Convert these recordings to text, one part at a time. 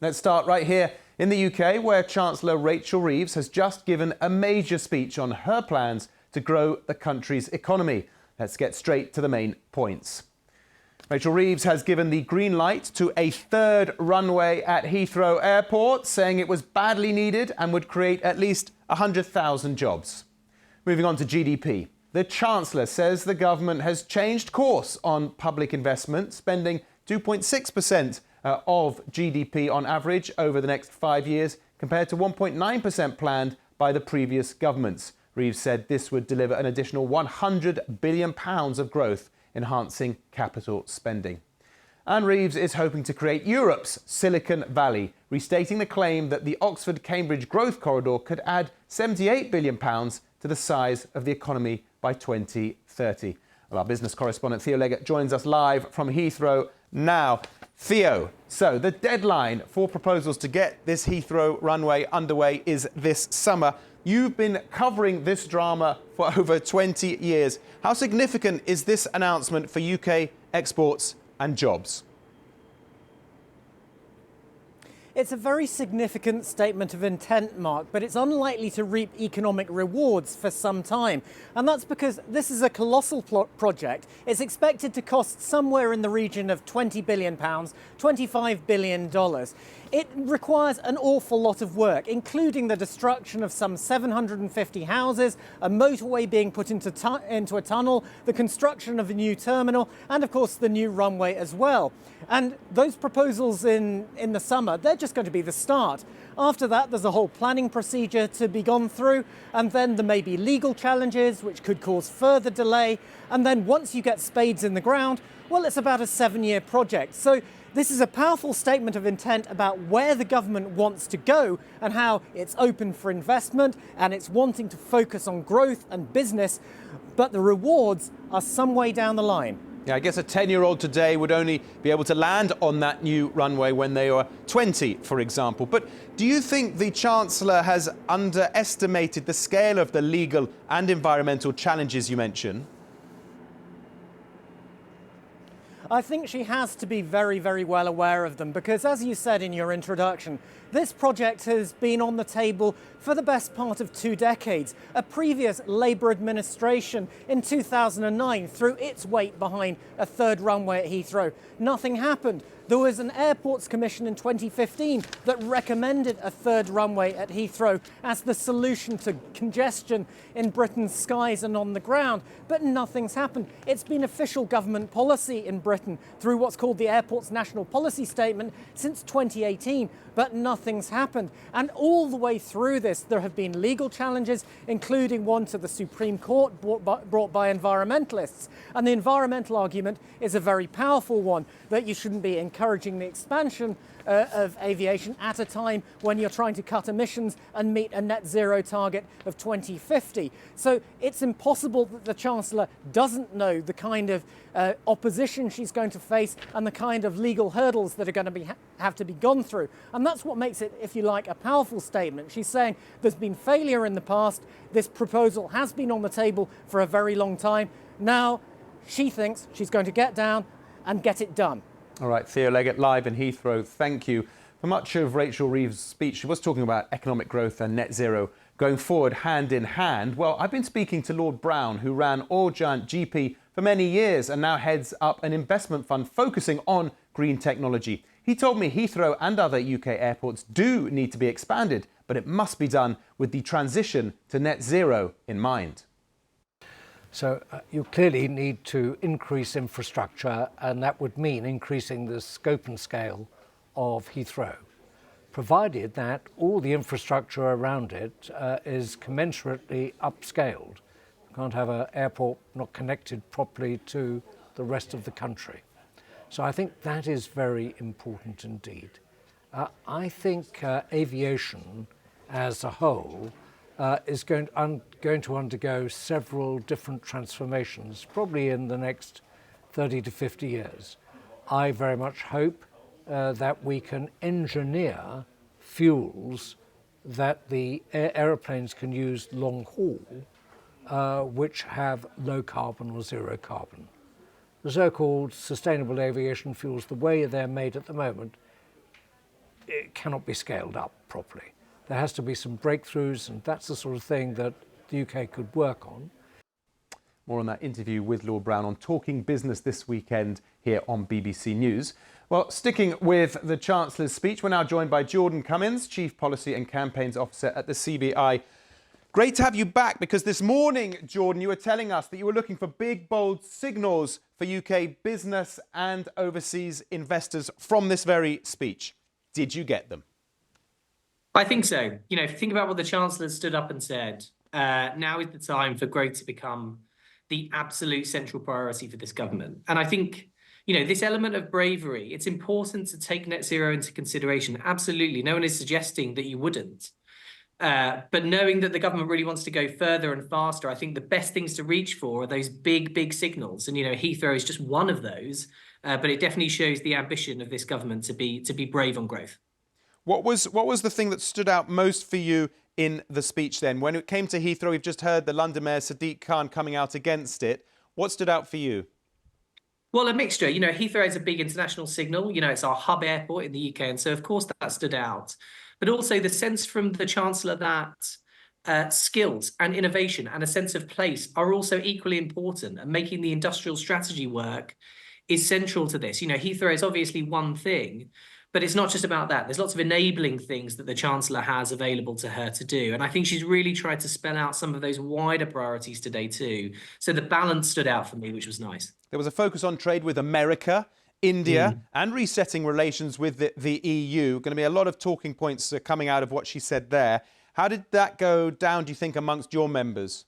Let's start right here in the UK, where Chancellor Rachel Reeves has just given a major speech on her plans to grow the country's economy. Let's get straight to the main points. Rachel Reeves has given the green light to a third runway at Heathrow Airport, saying it was badly needed and would create at least 100,000 jobs. Moving on to GDP. The Chancellor says the government has changed course on public investment, spending 2.6% of GDP on average over the next 5 years, compared to 1.9% planned by the previous governments. Reeves said this would deliver an additional £100 billion of growth, enhancing capital spending. And Reeves is hoping to create Europe's Silicon Valley, restating the claim that the Oxford-Cambridge growth corridor could add £78 billion to the size of the economy by 2030. Well, our business correspondent Theo Leggett joins us live from Heathrow now. Theo, so the deadline for proposals to get this Heathrow runway underway is this summer. You've been covering this drama for over 20 years. How significant is this announcement for UK exports and jobs? It's a very significant statement of intent, Mark, but it's unlikely to reap economic rewards for some time. And that's because this is a colossal project. It's expected to cost somewhere in the region of £20 billion, $25 billion. It requires an awful lot of work, including the destruction of some 750 houses, a motorway being put into a tunnel, the construction of a new terminal, and of course the new runway as well. And those proposals in the summer, they're just going to be the start. After that, there's a whole planning procedure to be gone through, and then there may be legal challenges which could cause further delay. And then once you get spades in the ground, well, it's about a 7-year project. So this is a powerful statement of intent about where the government wants to go and how it's open for investment and it's wanting to focus on growth and business, but the rewards are some way down the line. Yeah, I guess a 10-year-old today would only be able to land on that new runway when they were 20, for example. But do you think the Chancellor has underestimated the scale of the legal and environmental challenges you mentioned? I think she has to be very, very well aware of them because, as you said in your introduction, this project has been on the table for the best part of 2 decades. A previous Labour administration in 2009 threw its weight behind a third runway at Heathrow. Nothing happened. There was an Airports Commission in 2015 that recommended a third runway at Heathrow as the solution to congestion in Britain's skies and on the ground, but nothing's happened. It's been official government policy in Britain through what's called the Airports National Policy Statement since 2018, but nothing's happened. And all the way through this, there have been legal challenges, including one to the Supreme Court brought by environmentalists. And the environmental argument is a very powerful one, that you shouldn't be encouraging the expansion of aviation at a time when you're trying to cut emissions and meet a net zero target of 2050. So it's impossible that the Chancellor doesn't know the kind of opposition she's going to face and the kind of legal hurdles that are going to have to be gone through. And that's what makes it, if you like, a powerful statement. She's saying there's been failure in the past. This proposal has been on the table for a very long time. Now she thinks she's going to get down and get it done. All right, Theo Leggett, live in Heathrow. Thank you. For much of Rachel Reeves' speech, she was talking about economic growth and net zero going forward hand in hand. Well, I've been speaking to Lord Brown, who ran oil giant GP for many years and now heads up an investment fund focusing on green technology. He told me Heathrow and other UK airports do need to be expanded, but it must be done with the transition to net zero in mind. So you clearly need to increase infrastructure, and that would mean increasing the scope and scale of Heathrow, provided that all the infrastructure around it is commensurately upscaled. You can't have an airport not connected properly to the rest of the country. So I think that is very important indeed. I think aviation as a whole is going to undergo several different transformations, probably in the next 30 to 50 years. I very much hope that we can engineer fuels that the aeroplanes can use long haul, which have low carbon or zero carbon. The so-called sustainable aviation fuels, the way they're made at the moment, it cannot be scaled up properly. There has to be some breakthroughs, and that's the sort of thing that the UK could work on. More on that interview with Lord Brown on Talking Business this weekend here on BBC News. Well, sticking with the Chancellor's speech, we're now joined by Jordan Cummins, Chief Policy and Campaigns Officer at the CBI. Great to have you back, because this morning, Jordan, you were telling us that you were looking for big, bold signals for UK business and overseas investors from this very speech. Did you get them? I think so. You know, if you think about what the Chancellor stood up and said, now is the time for growth to become the absolute central priority for this government. And I think, you know, this element of bravery, it's important to take net zero into consideration. Absolutely. No one is suggesting that you wouldn't. But knowing that the government really wants to go further and faster, I think the best things to reach for are those big, big signals. And, you know, Heathrow is just one of those. But it definitely shows the ambition of this government to be brave on growth. What was the thing that stood out most for you in the speech then? When it came to Heathrow, we've just heard the London Mayor Sadiq Khan coming out against it. What stood out for you? Well, a mixture. You know, Heathrow is a big international signal. You know, it's our hub airport in the UK. And so, of course, that stood out. But also the sense from the Chancellor that skills and innovation and a sense of place are also equally important, and making the industrial strategy work is central to this. You know, Heathrow is obviously one thing, but it's not just about that. There's lots of enabling things that the Chancellor has available to her to do. And I think she's really tried to spell out some of those wider priorities today too. So the balance stood out for me, which was nice. There was a focus on trade with America, India, and resetting relations with the EU. Going to be a lot of talking points coming out of what she said there. How did that go down, do you think, amongst your members?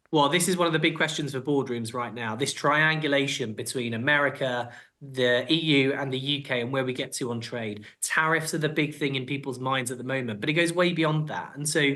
Well, this is one of the big questions for boardrooms right now, this triangulation between America, the EU and the UK, and where we get to on trade. Tariffs are the big thing in people's minds at the moment, but it goes way beyond that. And so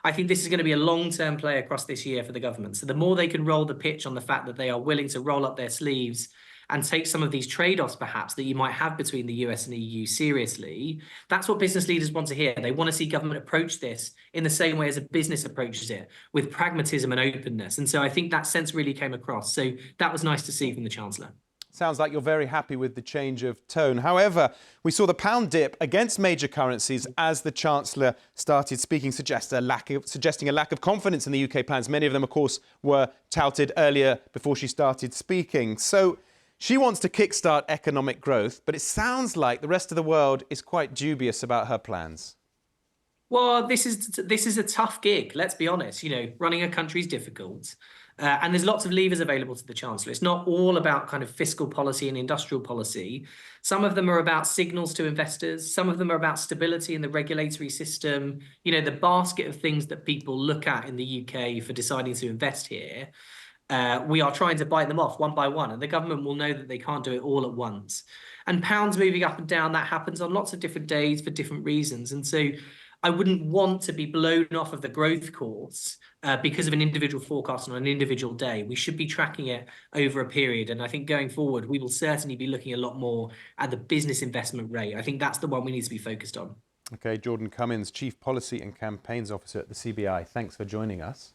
I think this is going to be a long-term play across this year for the government. So the more they can roll the pitch on the fact that they are willing to roll up their sleeves and take some of these trade-offs perhaps that you might have between the US and EU seriously, that's what business leaders want to hear. They want to see government approach this in the same way as a business approaches it, with pragmatism and openness. And so I think that sense really came across. So that was nice to see from the Chancellor. Sounds like you're very happy with the change of tone. However, we saw the pound dip against major currencies as the Chancellor started speaking, suggesting a lack of confidence in the UK plans. Many of them, of course, were touted earlier before she started speaking. So she wants to kickstart economic growth, but it sounds like the rest of the world is quite dubious about her plans. Well, this is a tough gig, let's be honest. You know, running a country is difficult. And there's lots of levers available to the Chancellor. It's not all about kind of fiscal policy and industrial policy. Some of them are about signals to investors. Some of them are about stability in the regulatory system. You know, the basket of things that people look at in the UK for deciding to invest here. We are trying to bite them off one by one, and the government will know that they can't do it all at once. And pounds moving up and down, that happens on lots of different days for different reasons. And so I wouldn't want to be blown off of the growth course because of an individual forecast on an individual day. We should be tracking it over a period. And I think going forward, we will certainly be looking a lot more at the business investment rate. I think that's the one we need to be focused on. OK, Jordan Cummins, Chief Policy and Campaigns Officer at the CBI. Thanks for joining us.